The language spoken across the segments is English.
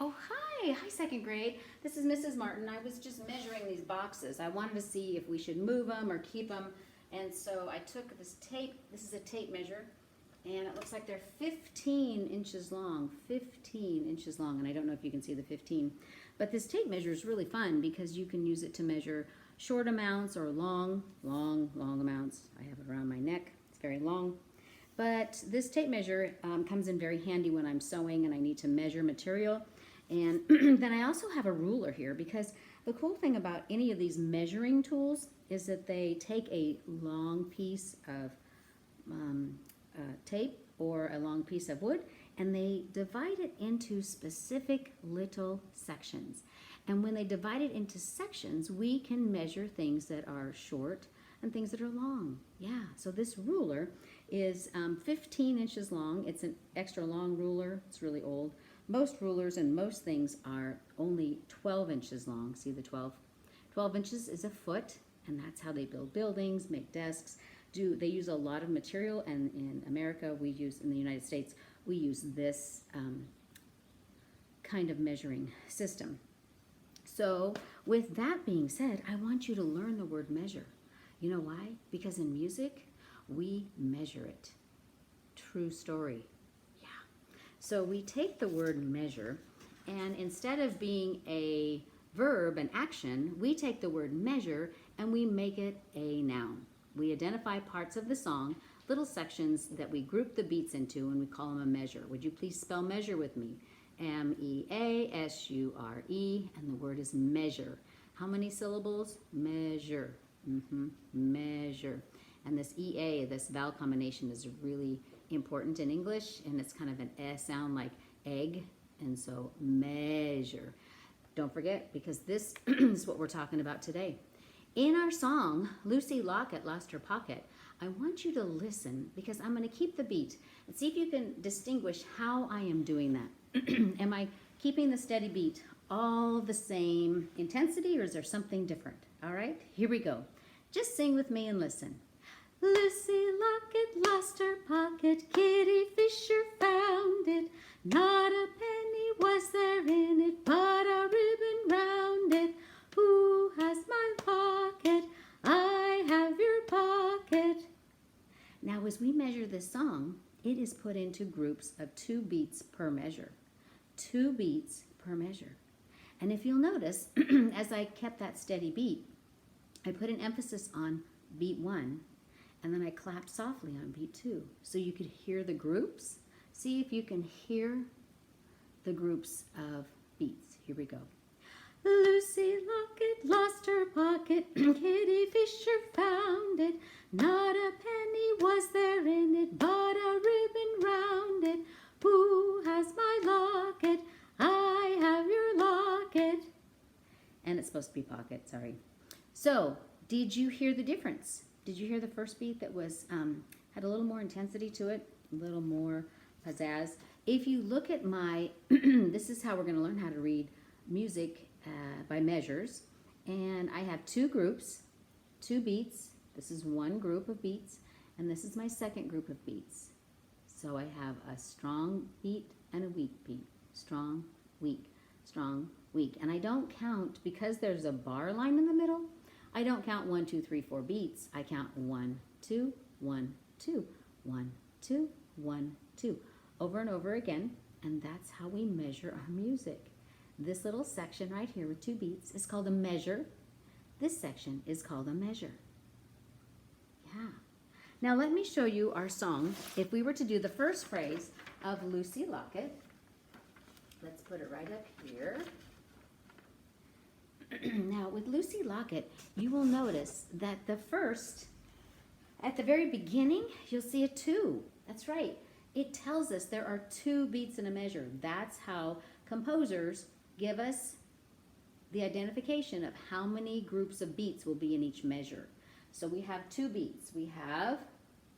Oh, hi. Hi, second grade. This is Mrs. Martin. I was just measuring these boxes. I wanted to see if we should move them or keep them. And so I took this tape. This is a tape measure. And it looks like they're 15 inches long. 15 inches long. And I don't know if you can see the 15. But this tape measure is really fun because you can use it to measure short amounts or long amounts. I have it around my neck. It's very long. But this tape measure comes in very handy when I'm sewing and I need to measure material. And then I also have a ruler here because the cool thing about any of these measuring tools is that they take a long piece of tape or a long piece of wood and they divide it into specific little sections. And when they divide it into sections, we can measure things that are short and things that are long. Yeah, so this ruler is 15 inches long. It's an extra long ruler. It's really old. Most rulers and most things are only 12 inches long. See the 12? 12 inches is a foot, and that's how they build buildings, make desks. They use a lot of material, and in America, in the United States, we use this kind of measuring system. So with that being said, I want you to learn the word measure. You know why? Because in music, we measure it. True story. So we take the word measure, and instead of being a verb, an action, we take the word measure and we make it a noun. We identify parts of the song, little sections that we group the beats into, and we call them a measure. Would you please spell measure with me? M-E-A-S-U-R-E, and the word is measure. How many syllables? Measure. Measure. And this EA, this vowel combination, is really important in English, and it's kind of an S sound like egg, and so measure. Don't forget, because this is what we're talking about today. In our song, Lucy Locket Lost Her Pocket, I want you to listen because I'm going to keep the beat and see if you can distinguish how I am doing that. Am I keeping the steady beat all the same intensity, or is there something different? All right, here we go. Just sing with me and listen. Lucy Locket lost her pocket, Kitty Fisher found it. Not a penny was there in it, but a ribbon round it. Who has my pocket? I have your pocket. Now as we measure this song, it is put into groups of 2 beats per measure. 2 beats per measure. And if you'll notice, as I kept that steady beat, I put an emphasis on beat 1, and then I clapped softly on beat 2. So you could hear the groups. See if you can hear the groups of beats. Here we go. Lucy Locket lost her pocket, Kitty Fisher found it. Not a penny was there in it, but a ribbon round it. Who has my locket? I have your locket. And it's supposed to be pocket, sorry. So, did you hear the difference? Did you hear the first beat that was had a little more intensity to it, a little more pizzazz? If you look at my, this is how we're going to learn how to read music by measures. And I have 2 groups, 2 beats. This is one group of beats, and this is my second group of beats. So I have a strong beat and a weak beat. Strong, weak, strong, weak. And I don't count, because there's a bar line in the middle, I don't count 1, 2, 3, 4 beats. I count 1, 2, 1, 2, 1, 2, 1, 2, over and over again, and that's how we measure our music. This little section right here with 2 beats is called a measure. This section is called a measure. Yeah. Now let me show you our song. If we were to do the first phrase of Lucy Locket, let's put it right up here. Now with Lucy Locket, you will notice that at the very beginning, you'll see a 2. That's right. It tells us there are 2 beats in a measure. That's how composers give us the identification of how many groups of beats will be in each measure. So we have 2 beats. We have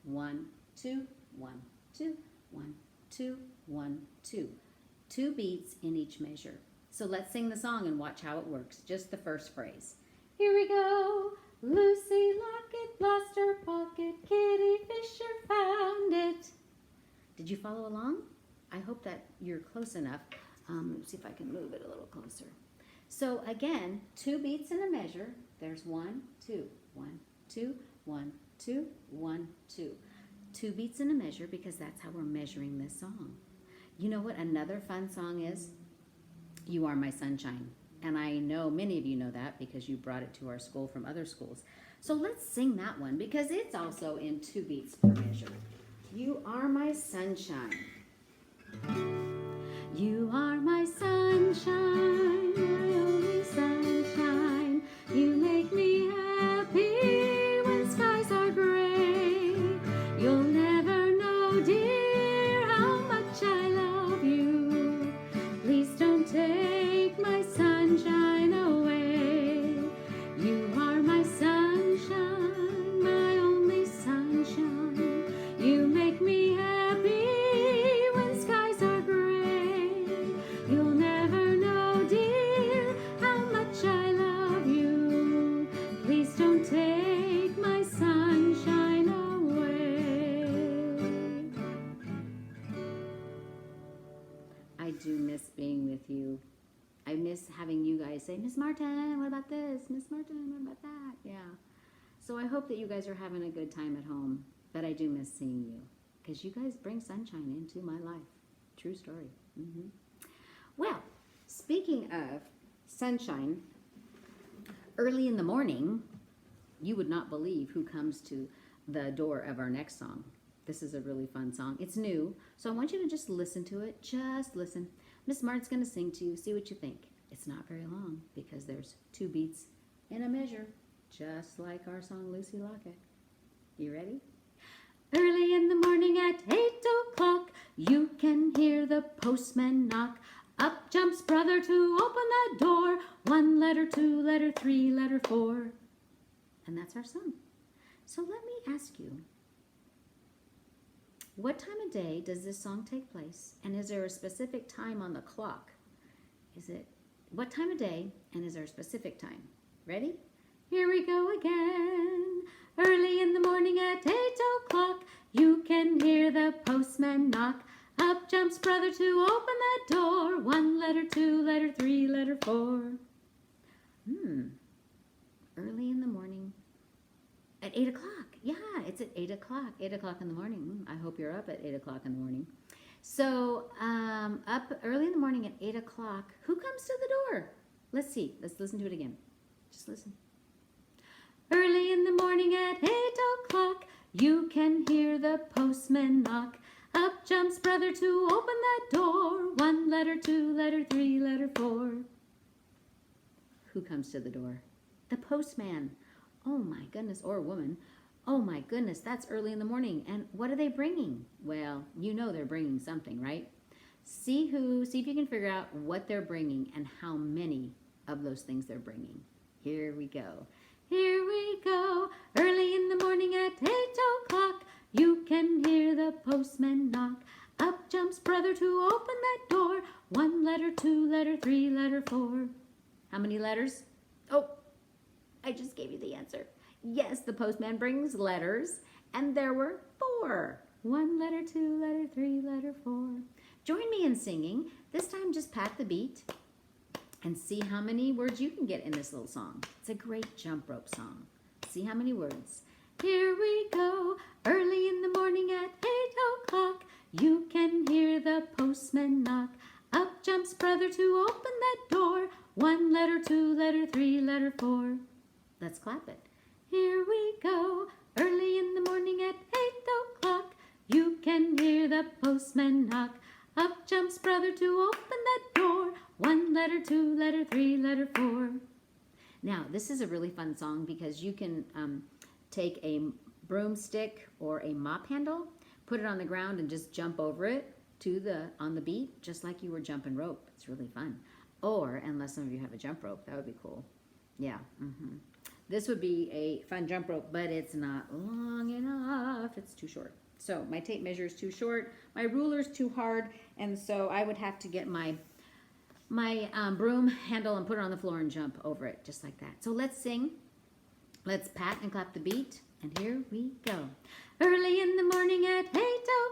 1, 2, 1, 2, 1, 2, 1, 2. 2 beats in each measure. So let's sing the song and watch how it works. Just the first phrase. Here we go. Lucy Locket lost her pocket, Kitty Fisher found it. Did you follow along? I hope that you're close enough Let's see if I can move it a little closer. So again, 2 beats in a measure. There's 1, 2, 1, 2, 1, 2, 1, 2. 2 beats in a measure because that's how we're measuring this song. You know what another fun song is? You Are My Sunshine. And I know many of you know that because you brought it to our school from other schools. So let's sing that one because it's also in 2 beats per measure. You are my sunshine. You are my sunshine, my only sunshine. You make me happy when skies are gray. You'll never know, dear, how much I love you. Please don't take my sunshine away. You are my sunshine, my only sunshine. You make me happy when skies are gray. You'll never know, dear, how much I love you. Please don't take my sunshine away. I do miss being with you. I miss having you guys say, Miss Martin, what about this? Miss Martin, what about that? Yeah. So I hope that you guys are having a good time at home. But I do miss seeing you because you guys bring sunshine into my life. True story. Well, speaking of sunshine, early in the morning, you would not believe who comes to the door of our next song. This is a really fun song. It's new, so I want you to just listen to it. Just listen. Miss Mart's going to sing to you. See what you think. It's not very long because there's 2 beats in a measure, just like our song Lucy Locket. You ready? Early in the morning at 8 o'clock, you can hear the postman knock. Up jumps brother to open the door. 1 letter, 2 letter, 3 letter, 4. And that's our song. So let me ask you, what time of day does this song take place? And is there a specific time on the clock? What time of day, and is there a specific time? Ready? Here we go again. Early in the morning at 8 o'clock, you can hear the postman knock. Up jumps brother to open the door. 1 letter, 2 letter, 3 letter, 4. Early in the morning at 8 o'clock. Yeah, it's at 8 o'clock. 8 o'clock in the morning. I hope you're up at 8 o'clock in the morning. So up early in the morning at 8 o'clock, who comes to the door? Let's see. Let's listen to it again. Just listen. Early in the morning at 8 o'clock, you can hear the postman knock. Up jumps brother to open the door. 1 letter, 2 letter, 3 letter, 4. Who comes to the door? The postman. Oh my goodness, or a woman. Oh my goodness, that's early in the morning. And what are they bringing? Well, you know they're bringing something, right? See if you can figure out what they're bringing and how many of those things they're bringing. Here we go. Here we go. Early in the morning at 8 o'clock, you can hear the postman knock. Up jumps brother to open that door. 1 letter, 2 letter, 3 letter, 4. How many letters? Oh, I just gave you the answer. Yes, the postman brings letters, and there were 4. 1 letter, 2 letter, 3 letter, 4. Join me in singing. This time just pat the beat and see how many words you can get in this little song. It's a great jump rope song. See how many words. Here we go. Early in the morning at 8 o'clock, you can hear the postman knock. Up jumps brother to open that door. 1 letter, 2 letter, 3 letter, 4. Let's clap it. Here we go. Early in the morning at 8 o'clock, you can hear the postman knock. Up jumps brother to open that door. 1 letter, 2 letter, 3 letter, 4. Now, this is a really fun song because you can take a broomstick or a mop handle, put it on the ground and just jump over it on the beat, just like you were jumping rope. It's really fun. Or, unless some of you have a jump rope, that would be cool. Yeah. This would be a fun jump rope, but it's not long enough. It's too short. So my tape measure is too short. My ruler's too hard, and so I would have to get my broom handle and put it on the floor and jump over it, just like that. So let's sing. Let's pat and clap the beat, and here we go. Early in the morning at 8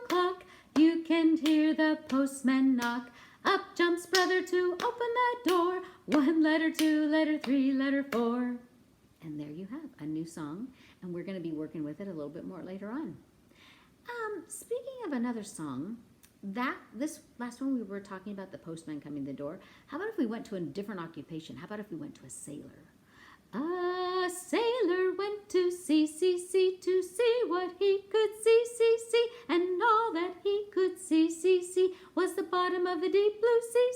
o'clock, you can hear the postman knock. Up jumps brother two, open the door. One letter, two letter, three letter, four. And there you have a new song, and we're going to be working with it a little bit more later on. Speaking of another song, this last one we were talking about the postman coming to the door. How about if we went to a different occupation? How about if we went to a sailor? A sailor went to sea, to see what he could see, and all that he could see was the bottom of the deep blue sea.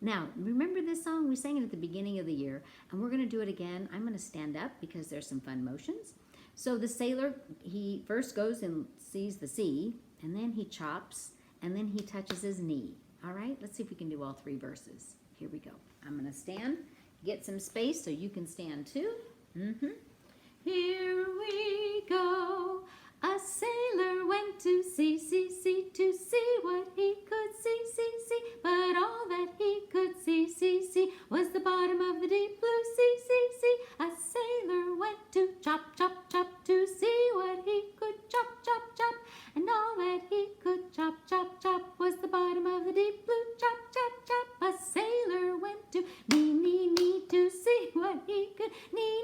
Now, remember this song? We sang it at the beginning of the year, and we're going to do it again. I'm going to stand up because there's some fun motions. So the sailor, he first goes and sees the sea, and then he chops, and then he touches his knee. All right, let's see if we can do all three verses. Here we go. I'm going to stand. Get some space so you can stand too. Here we go. A sailor went to sea, to see what he could see. But all that he could see was the bottom of the deep blue sea. A sailor went to chop, to see what he could chop. And all that he could chop was the bottom of the deep blue chop. A sailor went to knee, to see what he could knee.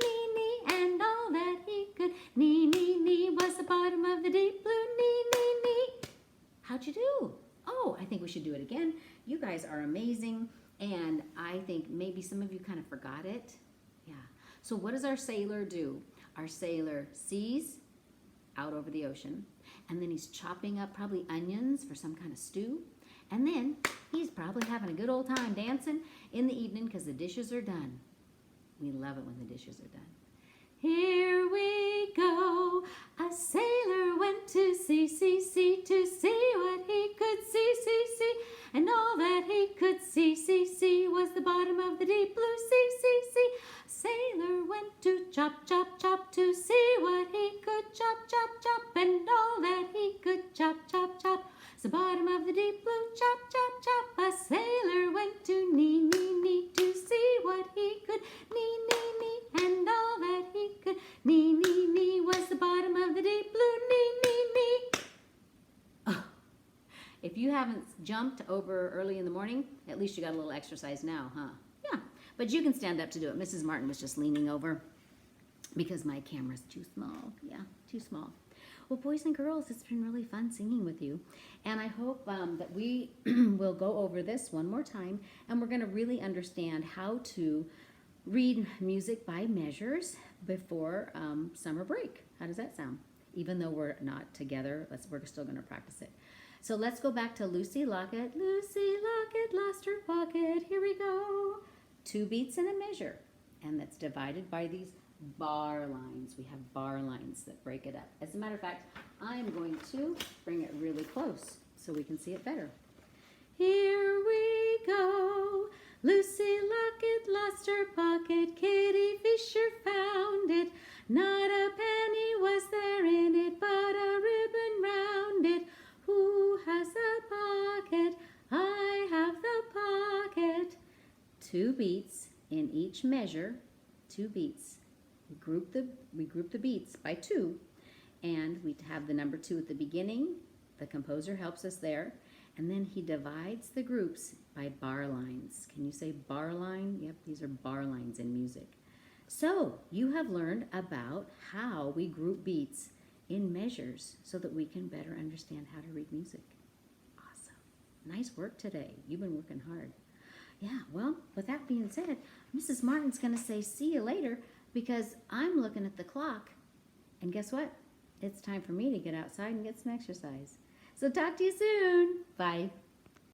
And all that he could knee was the bottom of the deep blue knee. How'd you do? Oh, I think we should do it again. You guys are amazing, and I think maybe some of you kind of forgot it. Yeah. So what does our sailor do? Our sailor sees out over the ocean, and then he's chopping up probably onions for some kind of stew, and then he's probably having a good old time dancing in the evening because the dishes are done. We love it when the dishes are done. Here we go. A sailor went to sea, to see what he could see. And all that he could see was the bottom of the deep blue sea. A sailor went to chop, to see what he could chop. And all that he could chop was the bottom of the deep blue chop. A sailor went to knee, to see what he could knee. And all that he could knee was the bottom of the deep blue knee. Oh, if you haven't jumped over early in the morning, at least you got a little exercise now, huh? Yeah, but you can stand up to do it. Mrs. Martin was just leaning over because my camera's too small. Yeah, too small. Well, boys and girls, it's been really fun singing with you. And I hope that we will go over this one more time, and we're going to really understand how to read music by measures before summer break. How does that sound? Even though we're not together, we're still going to practice it. So let's go back to Lucy Locket. Lucy Locket lost her pocket. Here we go. 2 beats in a measure, and that's divided by these bar lines. We have bar lines that break it up. As a matter of fact, I'm going to bring it really close so we can see it better. Here we go. Lucy Locket lost her pocket. Kitty Fisher found it. Not a penny was there in it, but a ribbon round it. Who has the pocket? I have the pocket. 2 beats in each measure. 2 beats. We group the beats by 2, and we have the number 2 at the beginning. The composer helps us there, and then he divides the groups by bar lines. Can you say bar line? Yep, these are bar lines in music. So you have learned about how we group beats in measures so that we can better understand how to read music. Awesome. Nice work today. You've been working hard. Yeah, well, with that being said, Mrs. Martin's going to say see you later, because I'm looking at the clock, and guess what? It's time for me to get outside and get some exercise. So talk to you soon. Bye.